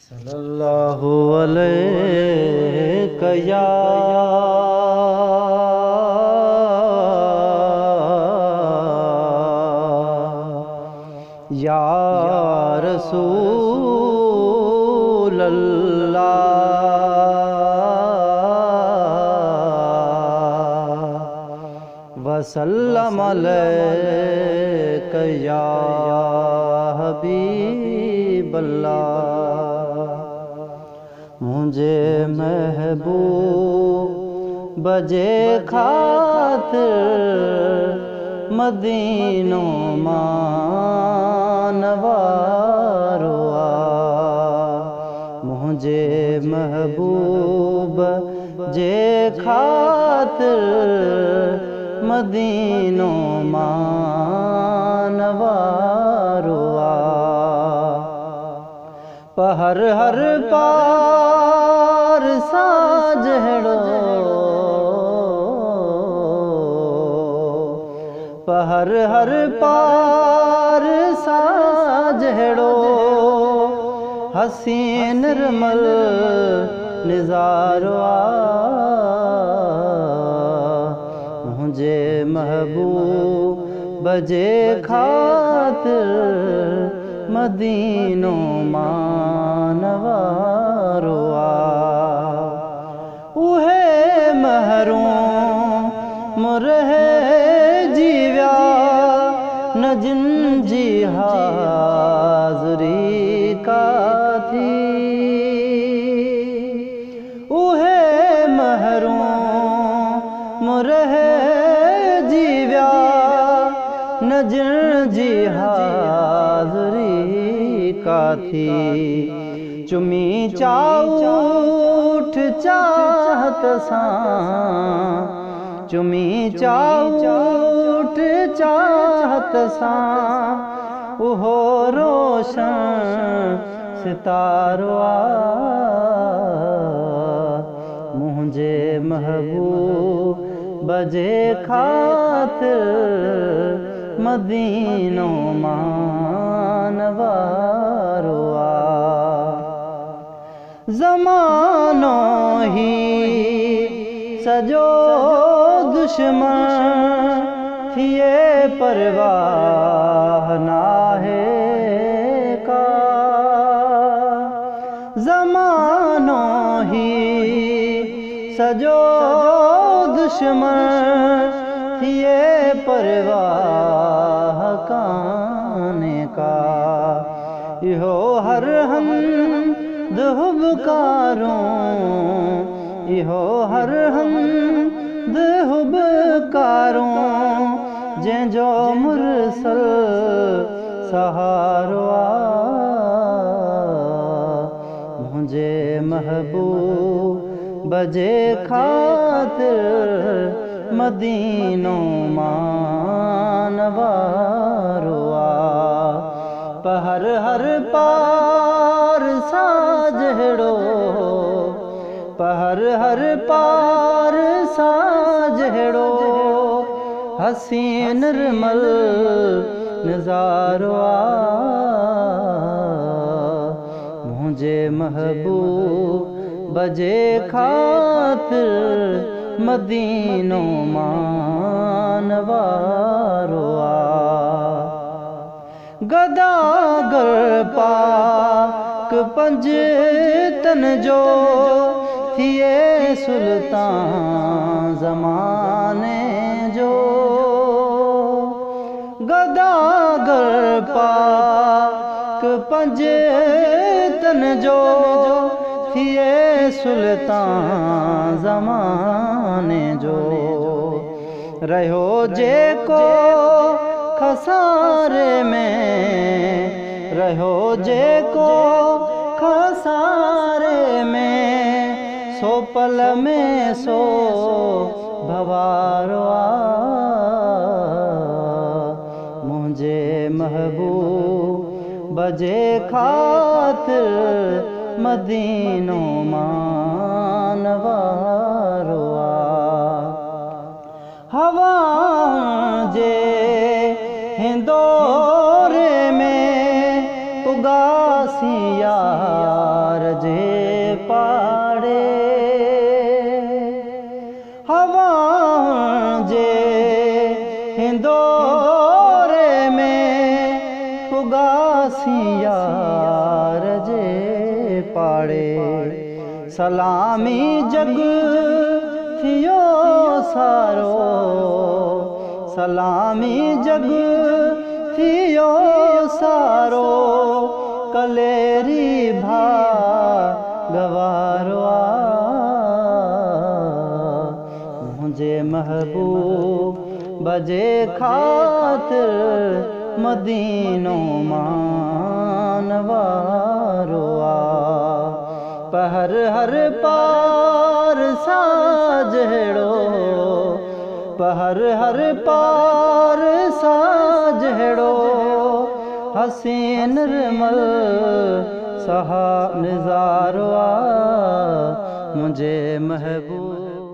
सल्लल्लाहु अलैहि या रसूल अल्लाह वसल्लम अलैका या हबीब अल्लाह। मुझे महबूब बजे खातिर मदीनो मानवारुआ। मुझे महबूब जे खातिर मदीनो मानवारुआ। पहर हर पार साजड़ो पहर हर पार साजड़ो हसीन निर्मल निजारो मुझे महबूब बजे खातिर मदीनो मानवारुआ। उहे महरूम रहे जीव्या न जिन जी हाज़री का थी। उहे महरूम रहे जीव्या न जिन जी हाज़री का थी। चुमी चाऊठ चाहत सां चुमी चाऊठ चाहत सां उहो रोशन सितारो मुझे महबूब बजे खातिर मदीनो मानवारुआ। ज़मानो ही सजो दुश्मन थिए परवाह नाहे का। ज़मानो ही सजो दुश्मन थिए परवाह काने का। इहो हर हम दुहबकारों इहो हर हम दुहबकारों जंहिंजो मुरसल सहारो मुझे महबूब बजे खातिर मदीनो मानवारुआ। पहर हर पार साजड़ो पहर हर पार साजड़ो हसीन निर्मल नजारो मुझे महबूब बजे खातिर मदीनो मानवारुआ। गदागर पाक पंजतन जो थिए सुल्तान ज़माने जो। गदागर पाक पंजतन जो थिए सुल्तान ज़माने जो। रहो जेको खसारे में रहो जेको खसारे में सो पल में सो भवारो मुझे महबूब बजे खातिर मदीनो मानवारुआ। हवा जे हिंदोरे में उगासी यार सलामी जग थियो सारो, सलामी जग थियो सारो, कलेरी भा गवारो मुझे महबूब बजे खातिर मदीनो मानवारो पहर हर पार साजड़ो, पहर हर पार साजड़ो, हसीन निर्मल सहा नज़ारो मुझे महबूब।